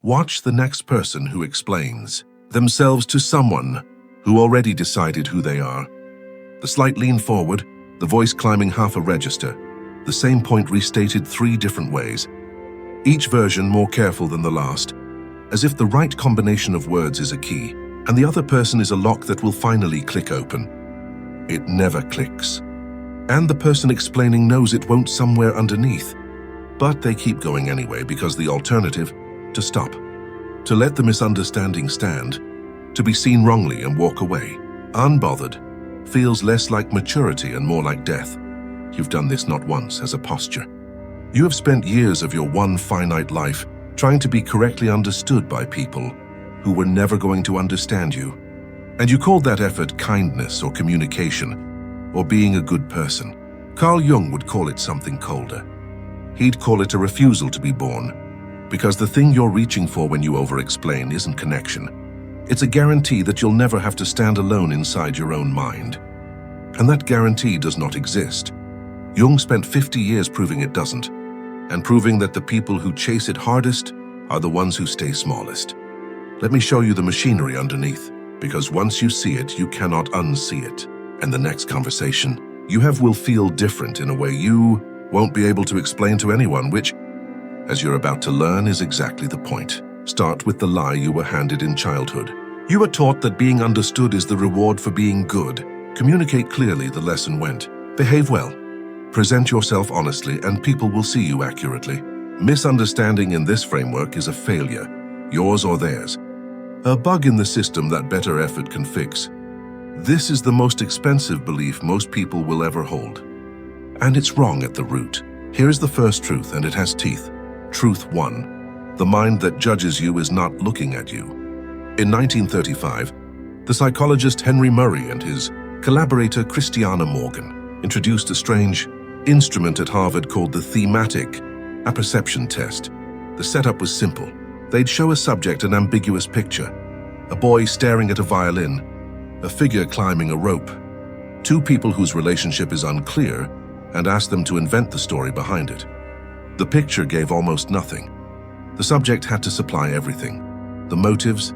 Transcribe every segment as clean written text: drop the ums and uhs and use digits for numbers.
Watch the next person who explains themselves to someone who already decided who they are. The slight lean forward, the voice climbing half a register, the same point restated 3 different ways, each version more careful than the last, as if the right combination of words is a key, and the other person is a lock that will finally click open. It never clicks. And the person explaining knows it won't somewhere underneath. But they keep going anyway because the alternative, to stop, to let the misunderstanding stand, to be seen wrongly and walk away, unbothered, feels less like maturity and more like death. You've done this not once as a posture. You have spent years of your one finite life trying to be correctly understood by people who were never going to understand you. And you called that effort kindness or communication or being a good person. Carl Jung would call it something colder. He'd call it a refusal to be born, because the thing you're reaching for when you overexplain isn't connection. It's a guarantee that you'll never have to stand alone inside your own mind. And that guarantee does not exist. Jung spent 50 years proving it doesn't, and proving that the people who chase it hardest are the ones who stay smallest. Let me show you the machinery underneath, because once you see it, you cannot unsee it. And the next conversation you have will feel different in a way you won't be able to explain to anyone, which, as you're about to learn, is exactly the point. Start with the lie you were handed in childhood. You were taught that being understood is the reward for being good. Communicate clearly, the lesson went. Behave well. Present yourself honestly, and people will see you accurately. Misunderstanding in this framework is a failure, yours or theirs. A bug in the system that better effort can fix. This is the most expensive belief most people will ever hold. And it's wrong at the root. Here is the first truth, and it has teeth. Truth 1. The mind that judges you is not looking at you. In 1935, the psychologist Henry Murray and his collaborator Christiana Morgan introduced a strange instrument at Harvard called the thematic apperception test. The setup was simple. They'd show a subject an ambiguous picture, a boy staring at a violin, a figure climbing a rope, 2 people whose relationship is unclear, and ask them to invent the story behind it. The picture gave almost nothing. The subject had to supply everything: the motives,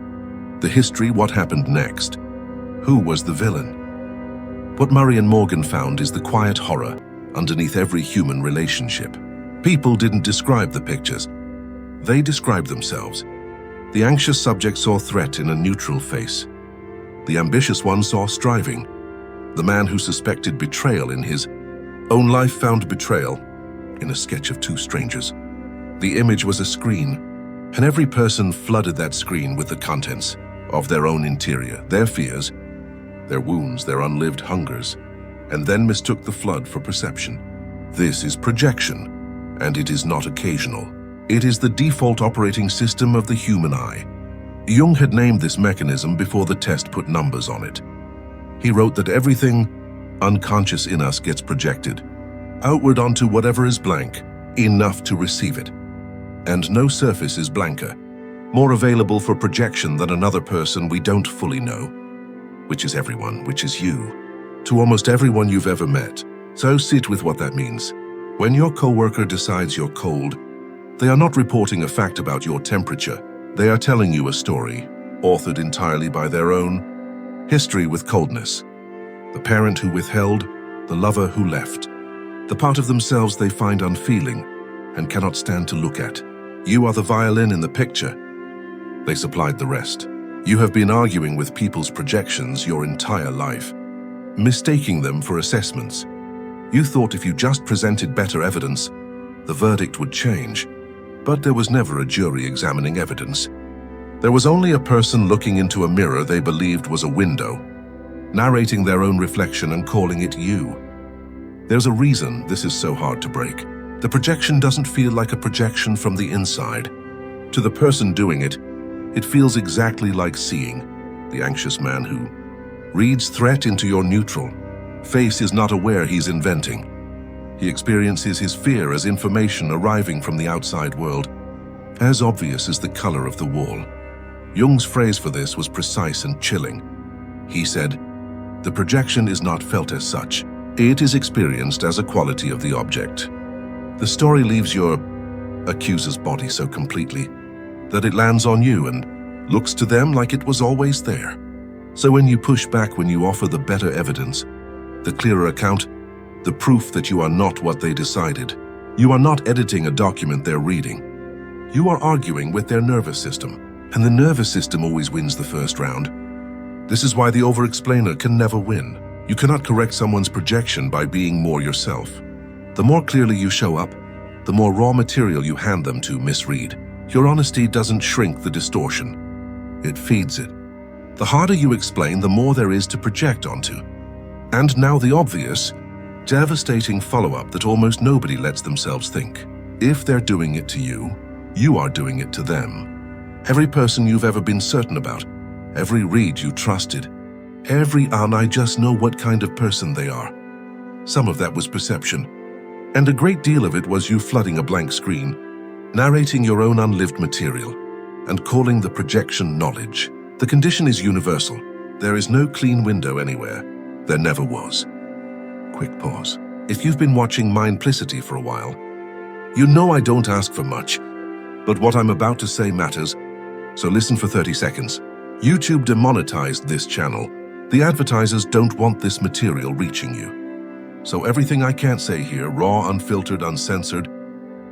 the history, what happened next, who was the villain. What Murray and Morgan found is the quiet horror underneath every human relationship. People didn't describe the pictures. They described themselves. The anxious subject saw threat in a neutral face. The ambitious one saw striving. The man who suspected betrayal in his own life found betrayal in a sketch of 2 strangers. The image was a screen, and every person flooded that screen with the contents of their own interior, their fears, their wounds, their unlived hungers, and then mistook the flood for perception. This is projection, and it is not occasional. It is the default operating system of the human eye. Jung had named this mechanism before the test put numbers on it. He wrote that everything unconscious in us gets projected outward onto whatever is blank, enough to receive it. And no surface is blanker, more available for projection than another person we don't fully know, which is everyone, which is you, to almost everyone you've ever met. So sit with what that means. When your coworker decides you're cold, they are not reporting a fact about your temperature. They are telling you a story, authored entirely by their own history with coldness. The parent who withheld, the lover who left, the part of themselves they find unfeeling and cannot stand to look at. You are the violin in the picture. They supplied the rest. You have been arguing with people's projections your entire life, mistaking them for assessments. You thought if you just presented better evidence, the verdict would change. But there was never a jury examining evidence. There was only a person looking into a mirror they believed was a window, narrating their own reflection and calling it you. There's a reason this is so hard to break. The projection doesn't feel like a projection from the inside. To the person doing it, it feels exactly like seeing. The anxious man who reads threat into your neutral face is not aware he's inventing. He experiences his fear as information arriving from the outside world, as obvious as the color of the wall. Jung's phrase for this was precise and chilling. He said, "The projection is not felt as such. It is experienced as a quality of the object." The story leaves your accuser's body so completely, that it lands on you and looks to them like it was always there. So when you push back, when you offer the better evidence, the clearer account, the proof that you are not what they decided, you are not editing a document they're reading. You are arguing with their nervous system, and the nervous system always wins the first round. This is why the overexplainer can never win. You cannot correct someone's projection by being more yourself. The more clearly you show up, the more raw material you hand them to misread. Your honesty doesn't shrink the distortion. It feeds it. The harder you explain, the more there is to project onto. And now the obvious, devastating follow-up that almost nobody lets themselves think. If they're doing it to you, you are doing it to them. Every person you've ever been certain about, every read you trusted, every I just know what kind of person they are. Some of that was perception, and a great deal of it was you flooding a blank screen, narrating your own unlived material, and calling the projection knowledge. The condition is universal. There is no clean window anywhere. There never was. Quick pause. If you've been watching Mindplicity for a while, you know I don't ask for much, but what I'm about to say matters, so listen for 30 seconds. YouTube demonetized this channel. The advertisers don't want this material reaching you. So everything I can't say here, raw, unfiltered, uncensored,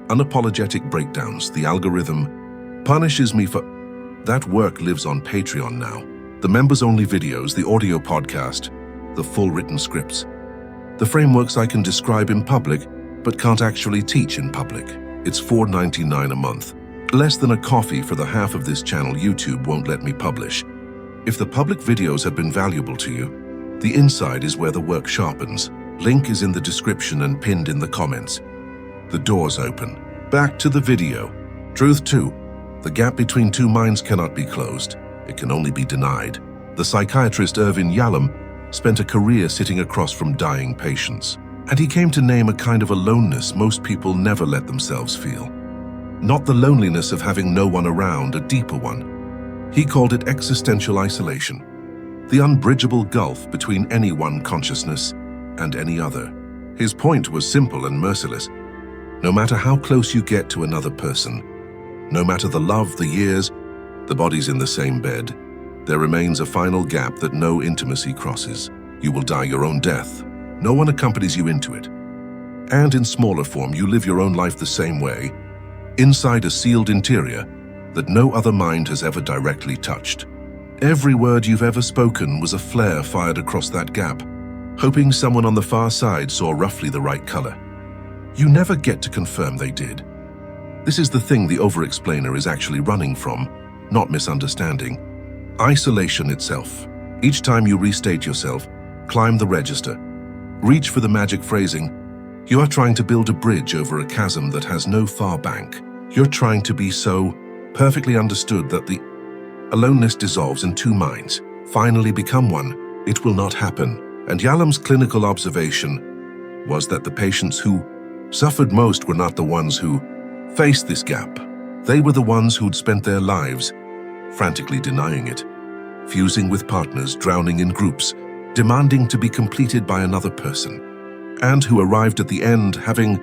unapologetic breakdowns, the algorithm punishes me for. That work lives on Patreon now. The members-only videos, the audio podcast, the full written scripts, the frameworks I can describe in public but can't actually teach in public. It's $4.99 a month. Less than a coffee for the half of this channel YouTube won't let me publish. If the public videos have been valuable to you, the inside is where the work sharpens. Link is in the description and pinned in the comments. The door's open. Back to the video. Truth 2. The gap between two minds cannot be closed. It can only be denied. The psychiatrist Irvin Yalom spent a career sitting across from dying patients, and he came to name a kind of aloneness most people never let themselves feel. Not the loneliness of having no one around, a deeper one. He called it existential isolation, the unbridgeable gulf between any one consciousness and any other. His point was simple and merciless. No matter how close you get to another person, no matter the love, the years, the bodies in the same bed, there remains a final gap that no intimacy crosses. You will die your own death. No one accompanies you into it. And in smaller form, you live your own life the same way, inside a sealed interior that no other mind has ever directly touched. Every word you've ever spoken was a flare fired across that gap, hoping someone on the far side saw roughly the right color. You never get to confirm they did. This is the thing the overexplainer is actually running from, not misunderstanding. Isolation itself. Each time you restate yourself, climb the register, reach for the magic phrasing, you are trying to build a bridge over a chasm that has no far bank. You're trying to be so perfectly understood that the aloneness dissolves in two minds, finally become one. It will not happen. And Yalom's clinical observation was that the patients who suffered most were not the ones who faced this gap. They were the ones who'd spent their lives frantically denying it, fusing with partners, drowning in groups, demanding to be completed by another person, and who arrived at the end having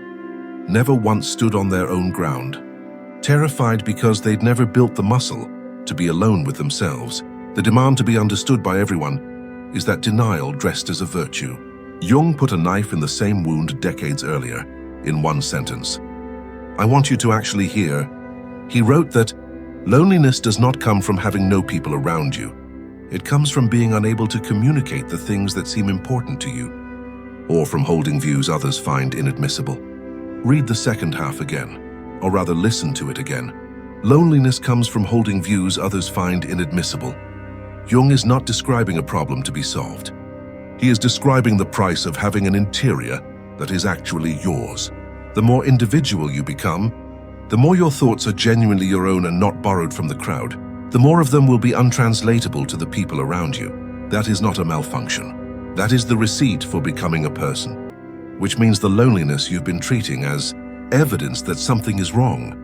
never once stood on their own ground, terrified because they'd never built the muscle to be alone with themselves. The demand to be understood by everyone is that denial dressed as a virtue. Jung put a knife in the same wound decades earlier, in one sentence. I want you to actually hear. He wrote that loneliness does not come from having no people around you. It comes from being unable to communicate the things that seem important to you, or from holding views others find inadmissible. Read the second half again, or rather listen to it again. Loneliness comes from holding views others find inadmissible. Jung is not describing a problem to be solved. He is describing the price of having an interior that is actually yours. The more individual you become, the more your thoughts are genuinely your own and not borrowed from the crowd, the more of them will be untranslatable to the people around you. That is not a malfunction. That is the receipt for becoming a person, which means the loneliness you've been treating as evidence that something is wrong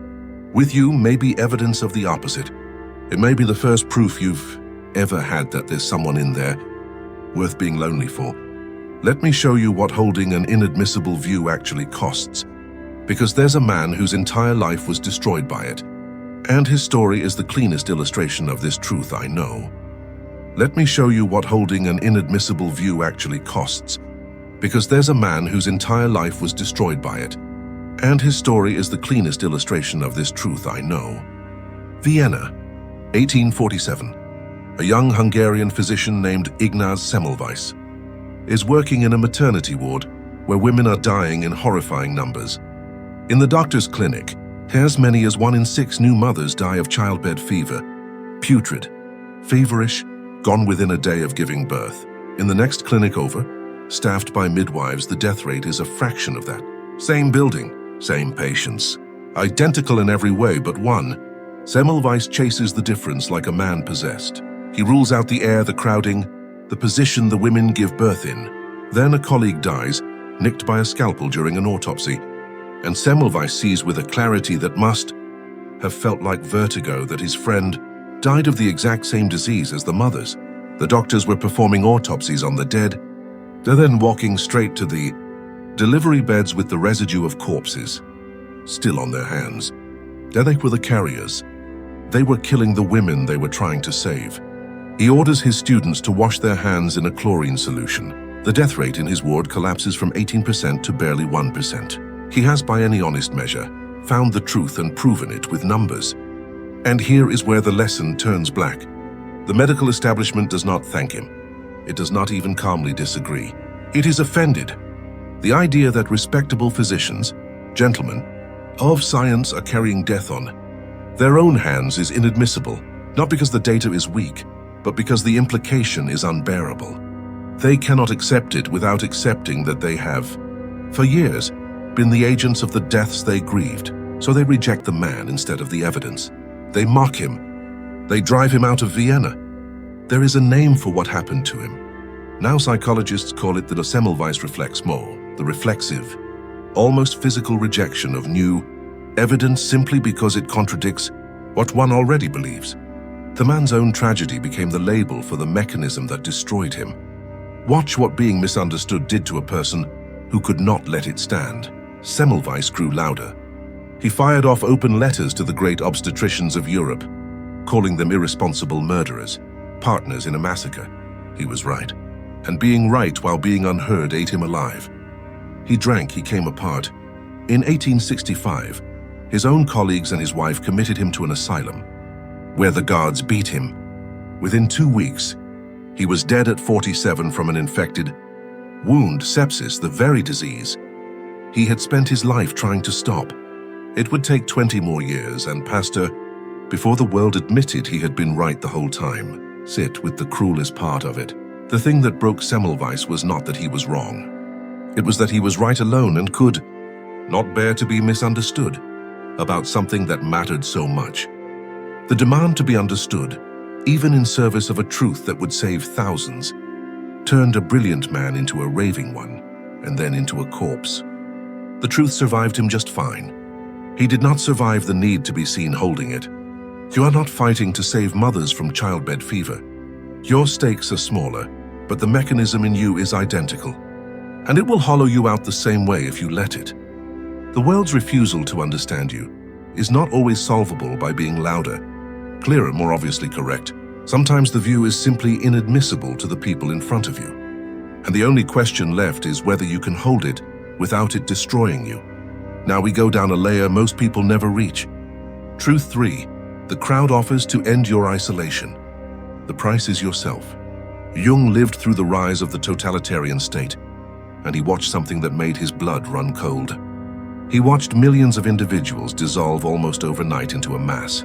with you may be evidence of the opposite. It may be the first proof you've ever had that there's someone in there worth being lonely for. Let me show you what holding an inadmissible view actually costs, because there's a man whose entire life was destroyed by it, And his story is the cleanest illustration of this truth I know. Let me show you what holding an inadmissible view actually costs, because there's a man whose entire life was destroyed by it. And his story is the cleanest illustration of this truth I know. Vienna, 1847. A young Hungarian physician named Ignaz Semmelweis is working in a maternity ward where women are dying in horrifying numbers. In the doctor's clinic, as many as 1 in 6 new mothers die of childbed fever, putrid, feverish, gone within a day of giving birth. In the next clinic over, staffed by midwives, the death rate is a fraction of that. Same building, same patients, identical in every way but one. Semmelweis chases the difference like a man possessed. He rules out the air, the crowding, the position the women give birth in. Then a colleague dies, nicked by a scalpel during an autopsy, and Semmelweis sees with a clarity that must have felt like vertigo that his friend died of the exact same disease as the mothers. The doctors were performing autopsies on the dead. They're then walking straight to the delivery beds with the residue of corpses still on their hands. They were the carriers. They were killing the women they were trying to save. He orders his students to wash their hands in a chlorine solution. The death rate in his ward collapses from 18% to barely 1%. He has, by any honest measure, found the truth and proven it with numbers. And here is where the lesson turns black. The medical establishment does not thank him. It does not even calmly disagree. It is offended. The idea that respectable physicians, gentlemen, of science are carrying death on their own hands is inadmissible, not because the data is weak, but because the implication is unbearable. They cannot accept it without accepting that they have, for years, been the agents of the deaths they grieved, so they reject the man instead of the evidence. They mock him. They drive him out of Vienna. There is a name for what happened to him. Now psychologists call it the Semmelweis reflex mole, the reflexive, almost physical rejection of new evidence simply because it contradicts what one already believes. The man's own tragedy became the label for the mechanism that destroyed him. Watch what being misunderstood did to a person who could not let it stand. Semmelweis grew louder. He fired off open letters to the great obstetricians of Europe, calling them irresponsible murderers, partners in a massacre. He was right. And being right while being unheard ate him alive. He drank, he came apart. In 1865, his own colleagues and his wife committed him to an asylum, where the guards beat him. Within 2 weeks, he was dead at 47 from an infected wound, sepsis, the very disease he had spent his life trying to stop. It would take 20 more years, and Pastor, before the world admitted he had been right the whole time, sit with the cruelest part of it. The thing that broke Semmelweis was not that he was wrong. It was that he was right alone and could not bear to be misunderstood about something that mattered so much. The demand to be understood, even in service of a truth that would save thousands, turned a brilliant man into a raving one, and then into a corpse. The truth survived him just fine. He did not survive the need to be seen holding it. You are not fighting to save mothers from childbed fever. Your stakes are smaller, but the mechanism in you is identical, and it will hollow you out the same way if you let it. The world's refusal to understand you is not always solvable by being louder, clearer, more obviously correct. Sometimes the view is simply inadmissible to the people in front of you, and the only question left is whether you can hold it without it destroying you. Now we go down a layer most people never reach. Truth 3. The crowd offers to end your isolation. The price is yourself. Jung lived through the rise of the totalitarian state, and he watched something that made his blood run cold. He watched millions of individuals dissolve almost overnight into a mass,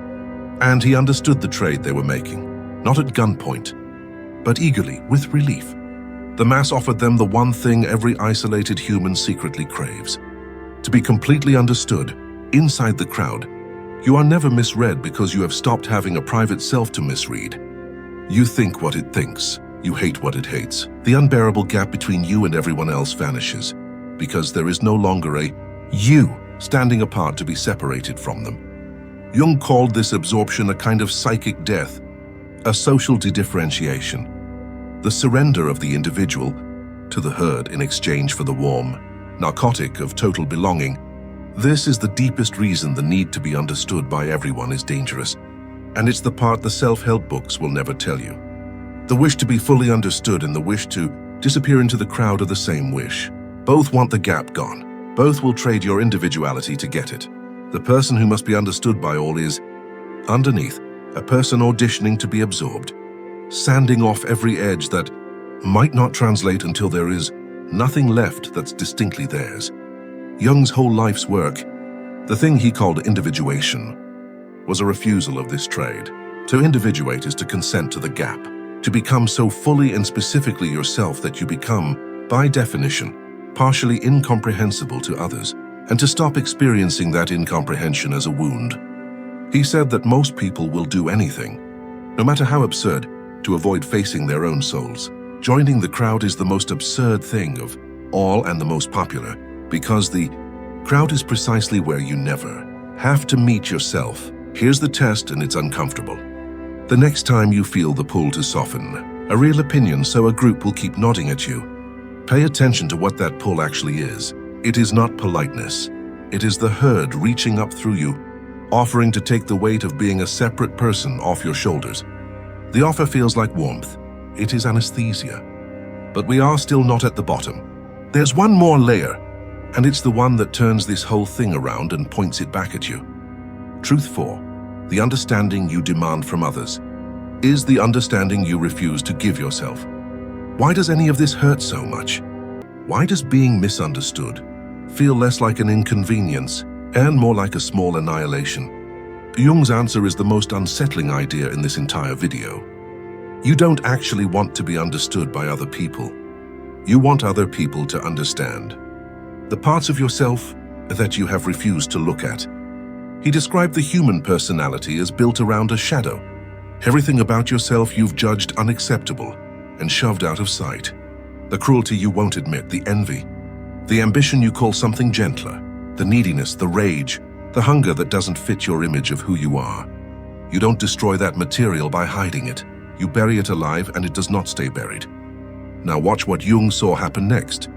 and he understood the trade they were making, not at gunpoint, but eagerly, with relief. The mass offered them the one thing every isolated human secretly craves: to be completely understood. Inside the crowd, you are never misread because you have stopped having a private self to misread. You think what it thinks. You hate what it hates. The unbearable gap between you and everyone else vanishes because there is no longer a you standing apart to be separated from them. Jung called this absorption a kind of psychic death, a social de-differentiation, the surrender of the individual to the herd in exchange for the warm narcotic of total belonging. This is the deepest reason the need to be understood by everyone is dangerous, and it's the part the self-help books will never tell you. The wish to be fully understood and the wish to disappear into the crowd are the same wish. Both want the gap gone. Both will trade your individuality to get it. The person who must be understood by all is, underneath, a person auditioning to be absorbed, sanding off every edge that might not translate until there is nothing left that's distinctly theirs. Jung's whole life's work, the thing he called individuation, was a refusal of this trade. To individuate is to consent to the gap, to become so fully and specifically yourself that you become, by definition, partially incomprehensible to others, and to stop experiencing that incomprehension as a wound. He said that most people will do anything, no matter how absurd, to avoid facing their own souls. Joining the crowd is the most absurd thing of all and the most popular, because the crowd is precisely where you never have to meet yourself. Here's the test, and it's uncomfortable. The next time you feel the pull to soften a real opinion so a group will keep nodding at you, pay attention to what that pull actually is. It is not politeness. It is the herd reaching up through you, offering to take the weight of being a separate person off your shoulders. The offer feels like warmth. It is anesthesia. But we are still not at the bottom. There's one more layer, and it's the one that turns this whole thing around and points it back at you. Truth 4. The understanding you demand from others is the understanding you refuse to give yourself. Why does any of this hurt so much? Why does being misunderstood feel less like an inconvenience and more like a small annihilation? Jung's answer is the most unsettling idea in this entire video. You don't actually want to be understood by other people. You want other people to understand the parts of yourself that you have refused to look at. He described the human personality as built around a shadow. Everything about yourself you've judged unacceptable and shoved out of sight. The cruelty you won't admit, the envy, the ambition you call something gentler, the neediness, the rage, the hunger that doesn't fit your image of who you are. You don't destroy that material by hiding it. You bury it alive and it does not stay buried. Now watch what Jung saw happen next,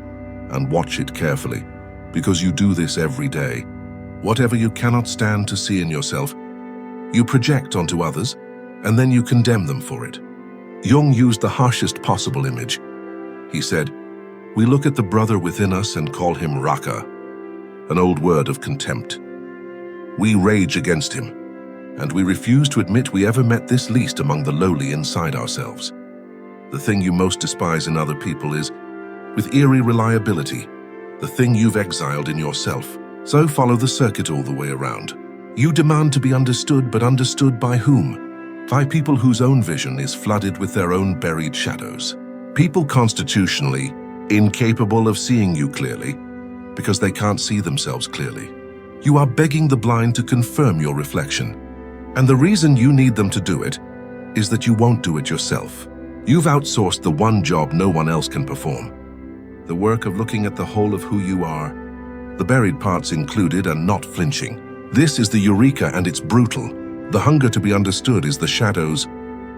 and watch it carefully, because you do this every day. Whatever you cannot stand to see in yourself, you project onto others, and then you condemn them for it. Jung used the harshest possible image. He said, "We look at the brother within us and call him Raka," an old word of contempt. We rage against him, and we refuse to admit we ever met this least among the lowly inside ourselves. The thing you most despise in other people is, with eerie reliability, the thing you've exiled in yourself. So follow the circuit all the way around. You demand to be understood, but understood by whom? By people whose own vision is flooded with their own buried shadows. People constitutionally incapable of seeing you clearly because they can't see themselves clearly. You are begging the blind to confirm your reflection. And the reason you need them to do it is that you won't do it yourself. You've outsourced the one job no one else can perform. The work of looking at the whole of who you are, the buried parts included, and not flinching. This is the eureka, and it's brutal. The hunger to be understood is the shadow's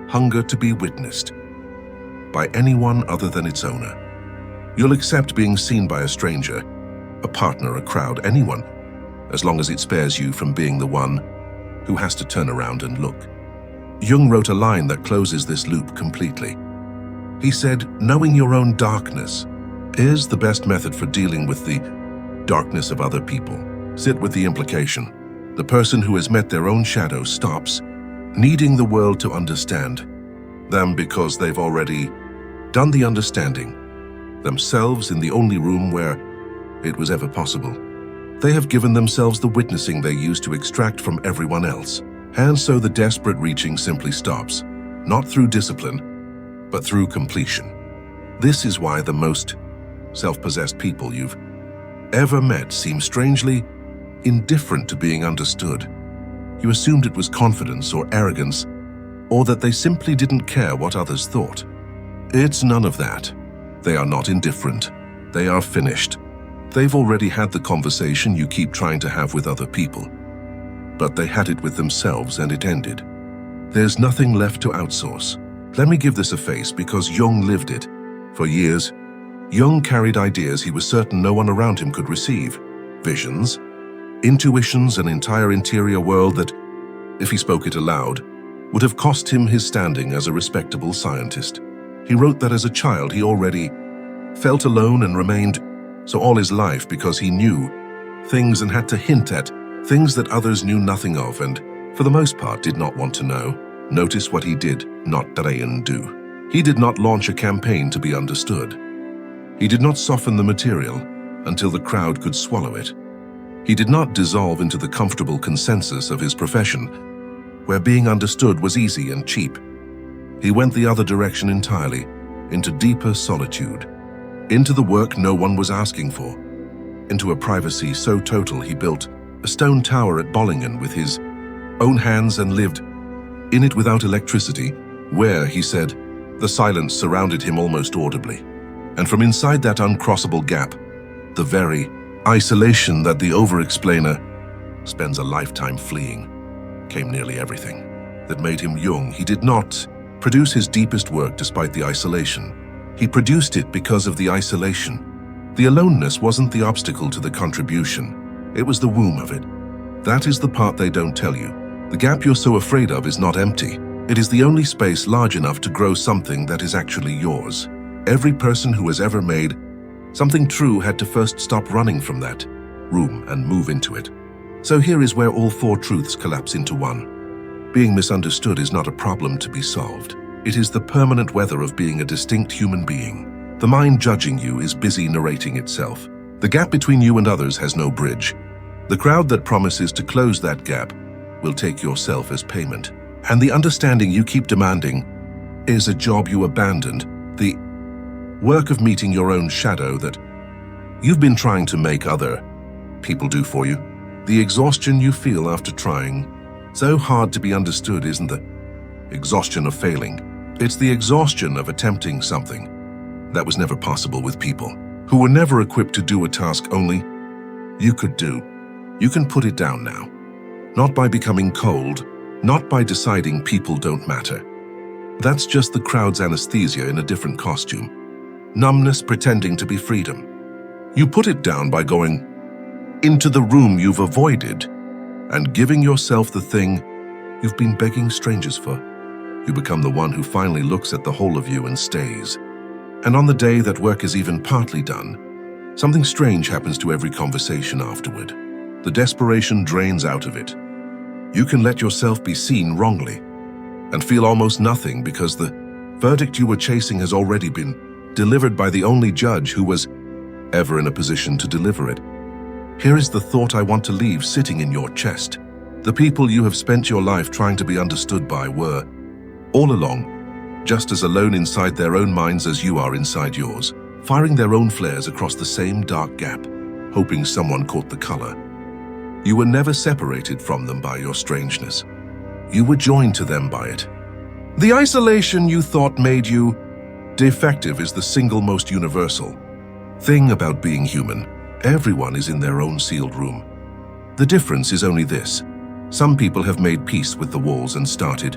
hunger to be witnessed by anyone other than its owner. You'll accept being seen by a stranger, a partner, a crowd, anyone, as long as it spares you from being the one who has to turn around and look. Jung wrote a line that closes this loop completely. He said, "Knowing your own darkness is the best method for dealing with the darkness of other people." Sit with the implication. The person who has met their own shadow stops needing the world to understand them because they've already done the understanding themselves in the only room where it was ever possible. They have given themselves the witnessing they used to extract from everyone else. And so the desperate reaching simply stops, not through discipline, but through completion. This is why the most self-possessed people you've ever met seem strangely indifferent to being understood. You assumed it was confidence or arrogance, or that they simply didn't care what others thought. It's none of that. They are not indifferent. They are finished. They've already had the conversation you keep trying to have with other people. But they had it with themselves and it ended. There's nothing left to outsource. Let me give this a face because Jung lived it. For years, Jung carried ideas he was certain no one around him could receive. Visions, intuitions, an entire interior world that, if he spoke it aloud, would have cost him his standing as a respectable scientist. He wrote that as a child he already felt alone and remained so all his life because he knew things and had to hint at things that others knew nothing of and, for the most part, did not want to know. Notice what he did not try and do. He did not launch a campaign to be understood. He did not soften the material until the crowd could swallow it. He did not dissolve into the comfortable consensus of his profession, where being understood was easy and cheap. He went the other direction entirely, into deeper solitude, into the work no one was asking for, into a privacy so total he built a stone tower at Bollingen with his own hands and lived in it without electricity, where, he said, the silence surrounded him almost audibly. And from inside that uncrossable gap, the very isolation that the overexplainer spends a lifetime fleeing, came nearly everything that made him Jung. He did not produce his deepest work despite the isolation. He produced it because of the isolation. The aloneness wasn't the obstacle to the contribution. It was the womb of it. That is the part they don't tell you. The gap you're so afraid of is not empty. It is the only space large enough to grow something that is actually yours. Every person who has ever made something true had to first stop running from that room and move into it. So here is where all four truths collapse into one. Being misunderstood is not a problem to be solved. It is the permanent weather of being a distinct human being. The mind judging you is busy narrating itself. The gap between you and others has no bridge. The crowd that promises to close that gap will take yourself as payment. And the understanding you keep demanding is a job you abandoned, the work of meeting your own shadow that you've been trying to make other people do for you. The exhaustion you feel after trying so hard to be understood isn't the exhaustion of failing. It's the exhaustion of attempting something that was never possible with people who were never equipped to do a task only you could do. You can put it down now. Not by becoming cold, not by deciding people don't matter. That's just the crowd's anesthesia in a different costume. Numbness pretending to be freedom. You put it down by going into the room you've avoided and giving yourself the thing you've been begging strangers for. You become the one who finally looks at the whole of you and stays. And on the day that work is even partly done, something strange happens to every conversation afterward. The desperation drains out of it. You can let yourself be seen wrongly and feel almost nothing because the verdict you were chasing has already been delivered by the only judge who was ever in a position to deliver it. Here is the thought I want to leave sitting in your chest. The people you have spent your life trying to be understood by were, all along, just as alone inside their own minds as you are inside yours, firing their own flares across the same dark gap, hoping someone caught the color. You were never separated from them by your strangeness. You were joined to them by it. The isolation you thought made you defective is the single most universal thing about being human. Everyone is in their own sealed room. The difference is only this. Some people have made peace with the walls and started,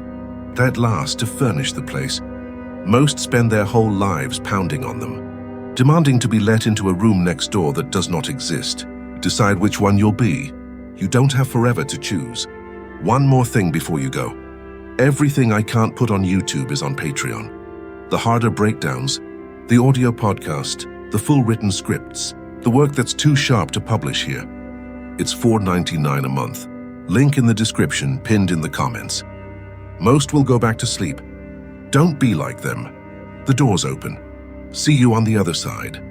at last, to furnish the place. Most spend their whole lives pounding on them, demanding to be let into a room next door that does not exist. Decide which one you'll be. You don't have forever to choose. One more thing before you go. Everything I can't put on YouTube is on Patreon. The harder breakdowns, the audio podcast, the full written scripts, the work that's too sharp to publish here. It's $4.99 a month. Link in the description, pinned in the comments. Most will go back to sleep. Don't be like them. The door's open. See you on the other side.